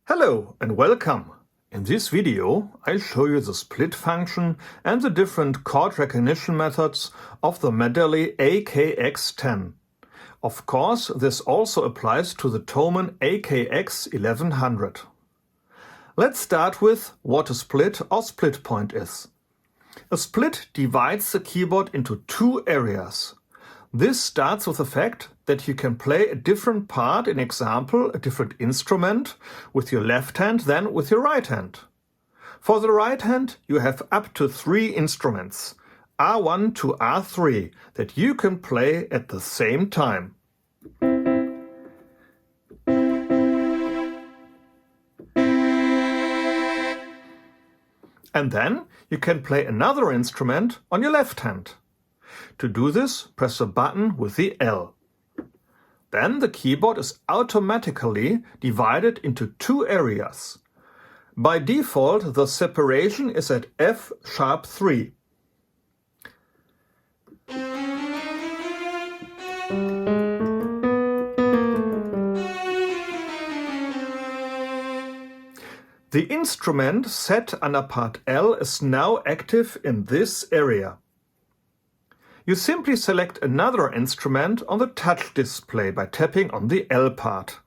Hello and welcome! In this video I'll show you the split function and the different chord recognition methods of the Medeli AKX10. Of course, this also applies to the Thomann AK-X1100. Let's start with what a split or split point is. A split divides the keyboard into two areas. This starts with the fact that you can play a different part, in example, a different instrument, with your left hand than with your right hand. For the right hand, you have up to 3 instruments, R1 to R3, that you can play at the same time. And then you can play another instrument on your left hand. To do this, press the button with the L. Then the keyboard is automatically divided into 2 areas. By default, the separation is at F#3. The instrument set under part L is now active in this area. You simply select another instrument on the touch display by tapping on the L part.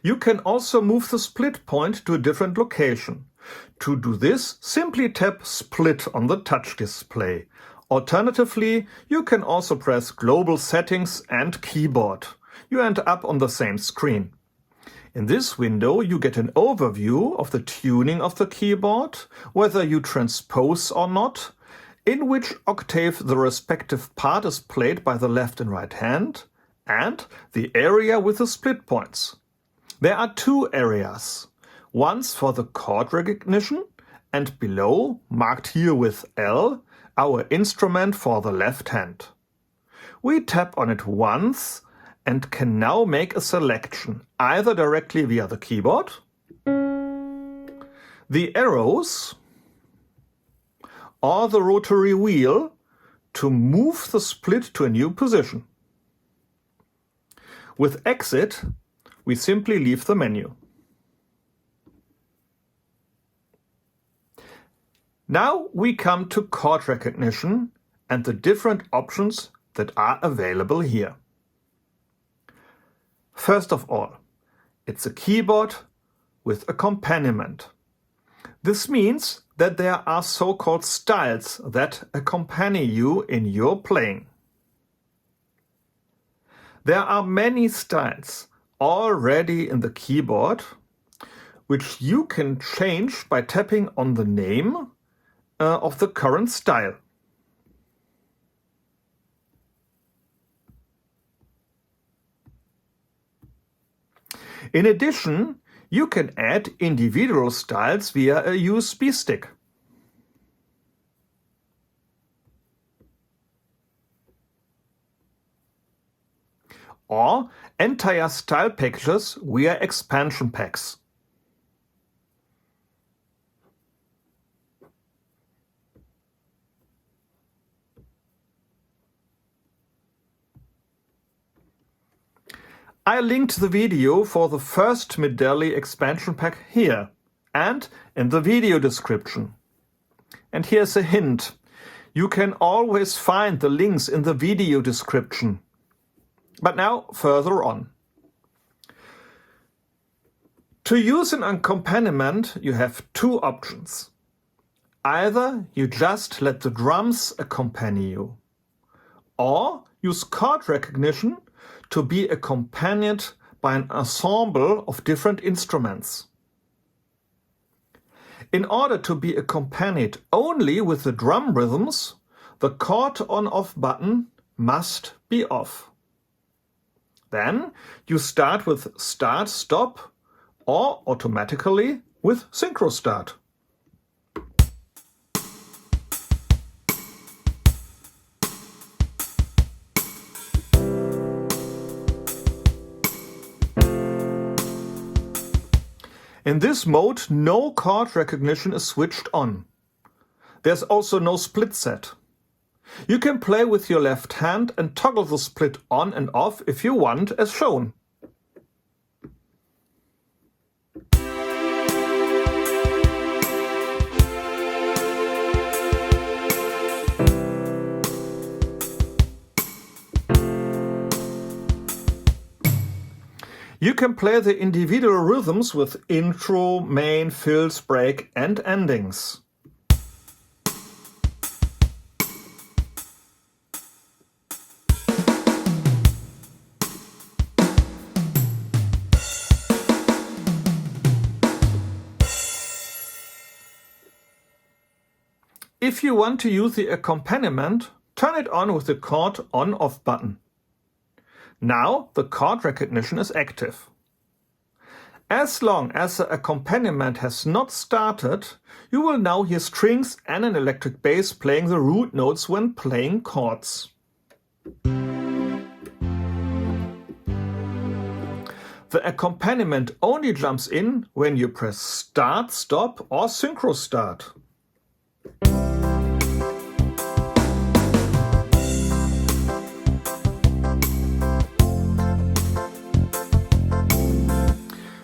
You can also move the split point to a different location. To do this, simply tap Split on the touch display. Alternatively, you can also press Global Settings and Keyboard. You end up on the same screen. In this window, you get an overview of the tuning of the keyboard, whether you transpose or not, in which octave the respective part is played by the left and right hand, and the area with the split points. There are 2 areas. Once for the chord recognition, and below, marked here with L, our instrument for the left hand. We tap on it once and can now make a selection, either directly via the keyboard, the arrows, or the rotary wheel to move the split to a new position. With Exit, we simply leave the menu. Now we come to chord recognition and the different options that are available here. First of all, it's a keyboard with accompaniment. This means that there are so-called styles that accompany you in your playing. There are many styles already in the keyboard, which you can change by tapping on the name of the current style. In addition, you can add individual styles via a USB stick. Or entire style packages via expansion packs. I linked the video for the first Medeli expansion pack here and in the video description. And here's a hint. You can always find the links in the video description. But now further on. To use an accompaniment, you have 2 options. Either you just let the drums accompany you, or use chord recognition to be accompanied by an ensemble of different instruments. In order to be accompanied only with the drum rhythms, the chord on-off button must be off. Then you start with Start-Stop or automatically with Synchro Start. In this mode, no chord recognition is switched on. There's also no split set. You can play with your left hand and toggle the split on and off if you want, as shown. You can play the individual rhythms with intro, main, fills, break and endings. If you want to use the accompaniment, turn it on with the chord on-off button. Now the chord recognition is active. As long as the accompaniment has not started, you will now hear strings and an electric bass playing the root notes when playing chords. The accompaniment only jumps in when you press Start, Stop or Synchro Start.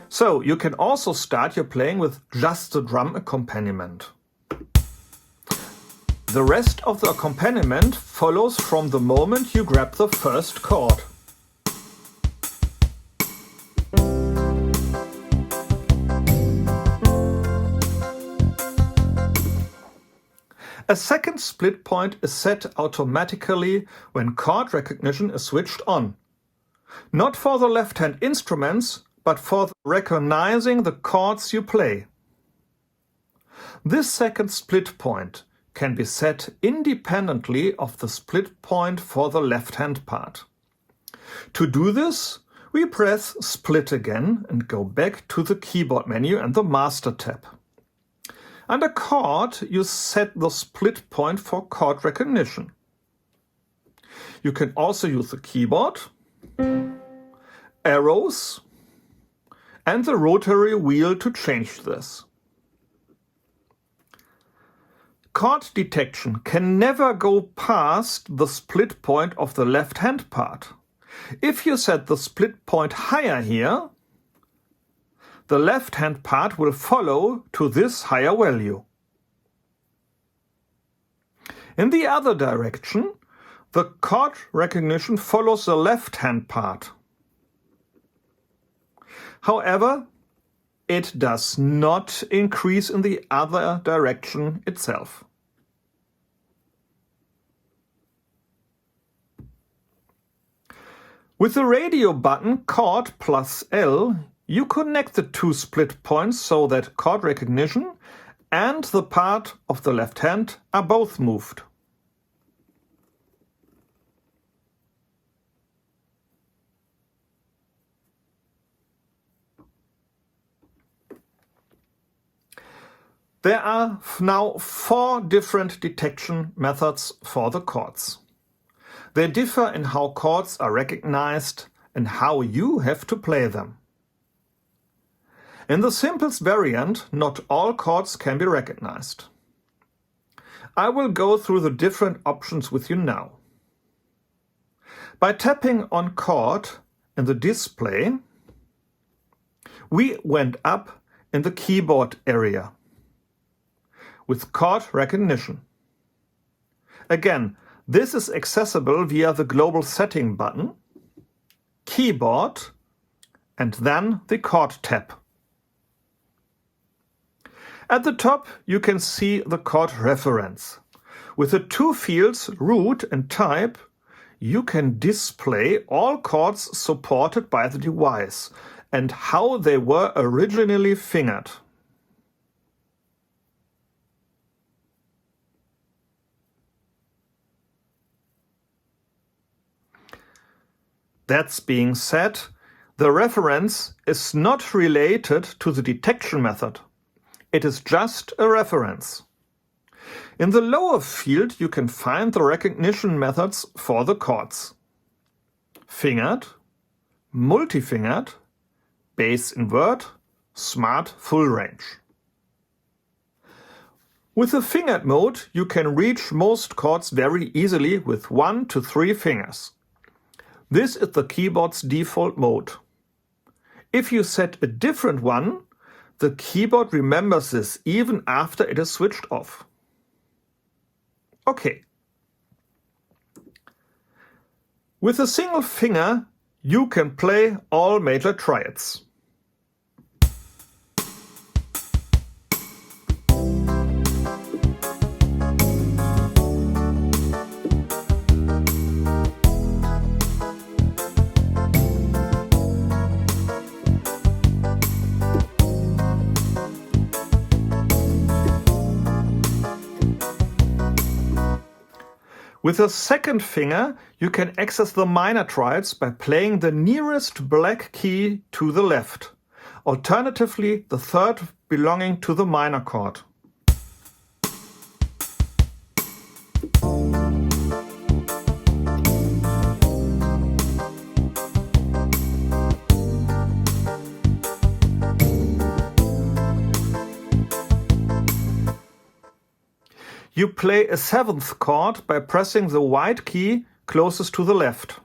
So you can also start your playing with just the drum accompaniment. The rest of the accompaniment follows from the moment you grab the first chord. A second split point is set automatically when chord recognition is switched on. Not for the left-hand instruments, but for recognizing the chords you play. This second split point can be set independently of the split point for the left-hand part. To do this, we press Split again and go back to the keyboard menu and the Master tab. Under Chord, you set the split point for chord recognition. You can also use the keyboard, arrows, and the rotary wheel to change this. Chord detection can never go past the split point of the left-hand part. If you set the split point higher here, the left-hand part will follow to this higher value. In the other direction, the chord recognition follows the left-hand part. However, it does not increase in the other direction itself. With the radio button Chord plus L, you connect the two split points so that chord recognition and the part of the left hand are both moved. There are now 4 different detection methods for the chords. They differ in how chords are recognized and how you have to play them. In the simplest variant, not all chords can be recognized. I will go through the different options with you now. By tapping on chord in the display, we went up in the keyboard area with chord recognition. Again, this is accessible via the global setting button, keyboard, and then the chord tab. At the top you can see the chord reference. With the 2 fields root and type, you can display all chords supported by the device and how they were originally fingered. That being said, the reference is not related to the detection method. It is just a reference. In the lower field you can find the recognition methods for the chords. Fingered, multi-fingered, bass invert, smart full range. With the fingered mode, you can reach most chords very easily with 1 to 3 fingers. This is the keyboard's default mode. If you set a different one, the keyboard remembers this even after it is switched off. Okay. With a single finger, you can play all major triads. With the second finger, you can access the minor triads by playing the nearest black key to the left, alternatively the third belonging to the minor chord. You play a 7th chord by pressing the white key closest to the left.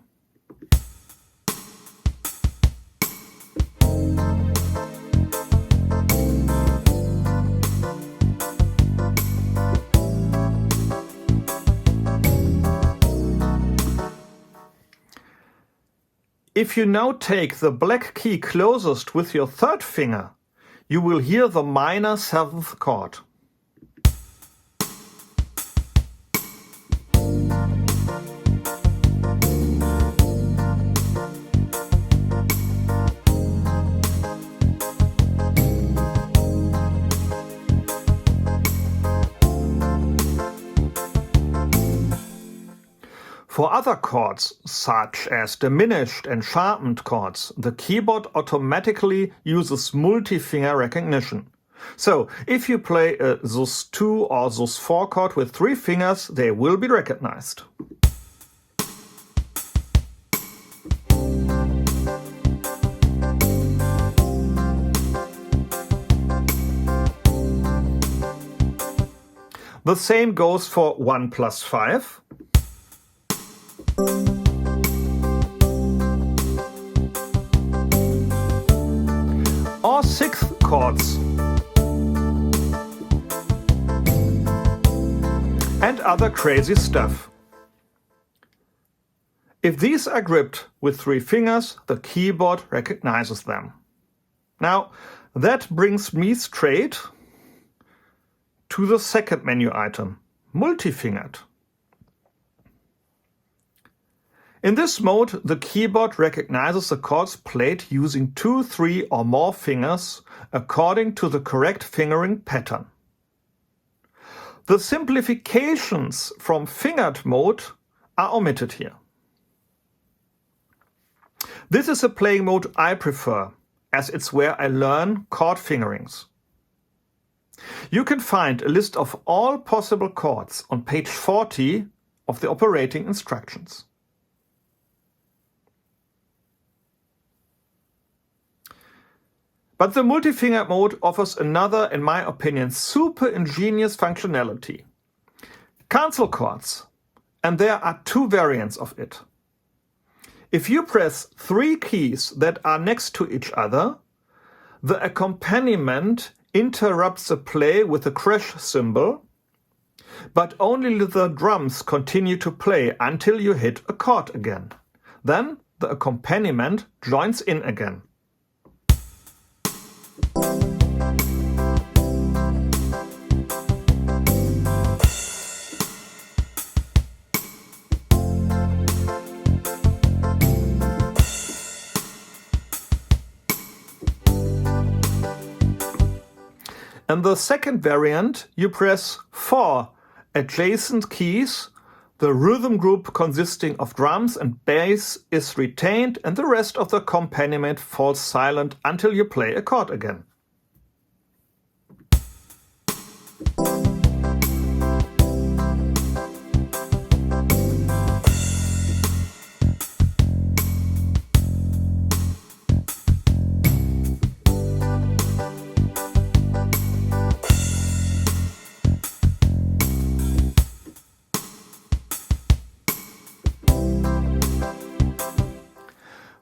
If you now take the black key closest with your third finger, you will hear the minor 7th chord. For other chords, such as diminished and sharpened chords, the keyboard automatically uses multi-finger recognition. So, if you play a Sus2 or Sus4 chord with 3 fingers, they will be recognized. The same goes for 1 plus 5. Or 6th chords. And other crazy stuff. If these are gripped with 3 fingers, the keyboard recognizes them. Now, that brings me straight to the second menu item, multi-fingered. In this mode, the keyboard recognizes the chords played using 2, 3 or more fingers according to the correct fingering pattern. The simplifications from fingered mode are omitted here. This is a playing mode I prefer, as it's where I learn chord fingerings. You can find a list of all possible chords on page 40 of the operating instructions. But the multi-fingered mode offers another, in my opinion, super ingenious functionality. Cancel chords, and there are 2 variants of it. If you press 3 keys that are next to each other, the accompaniment interrupts the play with a crash symbol, but only the drums continue to play until you hit a chord again. Then the accompaniment joins in again. In the second variant, you press 4 adjacent keys. The rhythm group consisting of drums and bass is retained and the rest of the accompaniment falls silent until you play a chord again.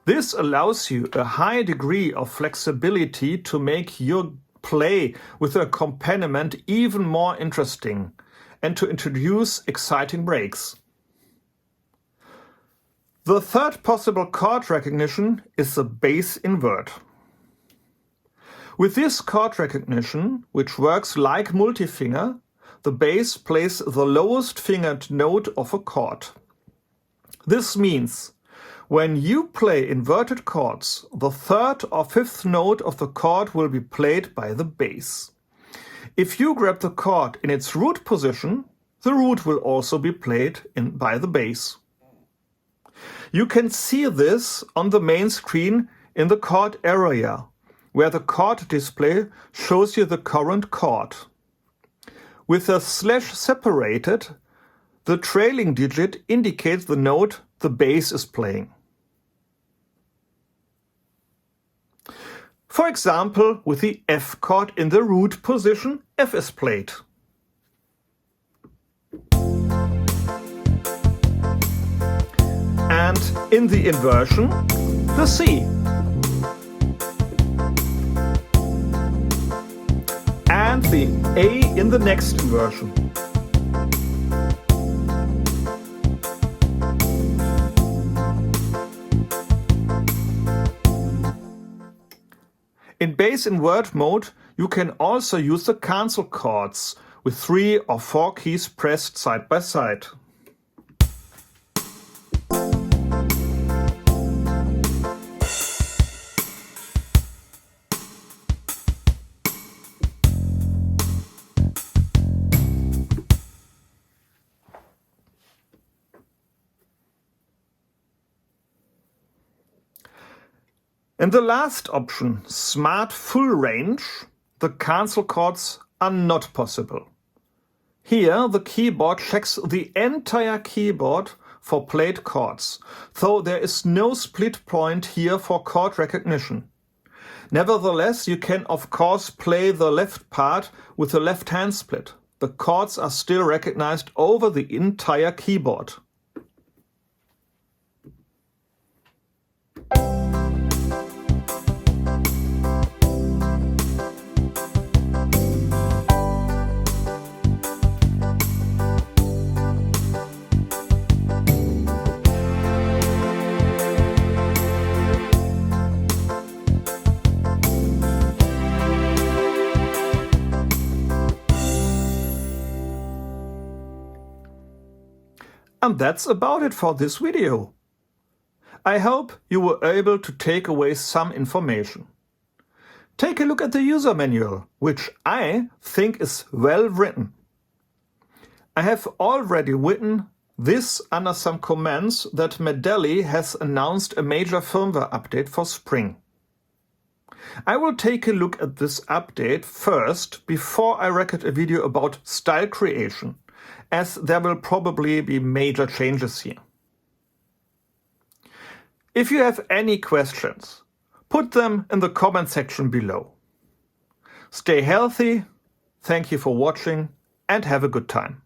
This allows you a high degree of flexibility to make your play with the accompaniment even more interesting and to introduce exciting breaks. The third possible chord recognition is the bass invert. With this chord recognition, which works like multifinger, the bass plays the lowest fingered note of a chord. This means when you play inverted chords, the third or fifth note of the chord will be played by the bass. If you grab the chord in its root position, the root will also be played by the bass. You can see this on the main screen in the chord area, where the chord display shows you the current chord. With the slash separated, the trailing digit indicates the note the bass is playing. For example, with the F chord in the root position, F is played. And in the inversion, the C. And the A in the next inversion. In bass invert mode, you can also use the cancel chords with 3 or 4 keys pressed side by side. In the last option, Smart Full Range, the cancel chords are not possible. Here the keyboard checks the entire keyboard for played chords, though there is no split point here for chord recognition. Nevertheless, you can of course play the left part with the left hand split. The chords are still recognized over the entire keyboard. And that's about it for this video. I hope you were able to take away some information. Take a look at the user manual, which I think is well written. I have already written this under some comments that Medeli has announced a major firmware update for spring. I will take a look at this update first before I record a video about style creation, as there will probably be major changes here. If you have any questions, put them in the comment section below. Stay healthy, thank you for watching, and have a good time.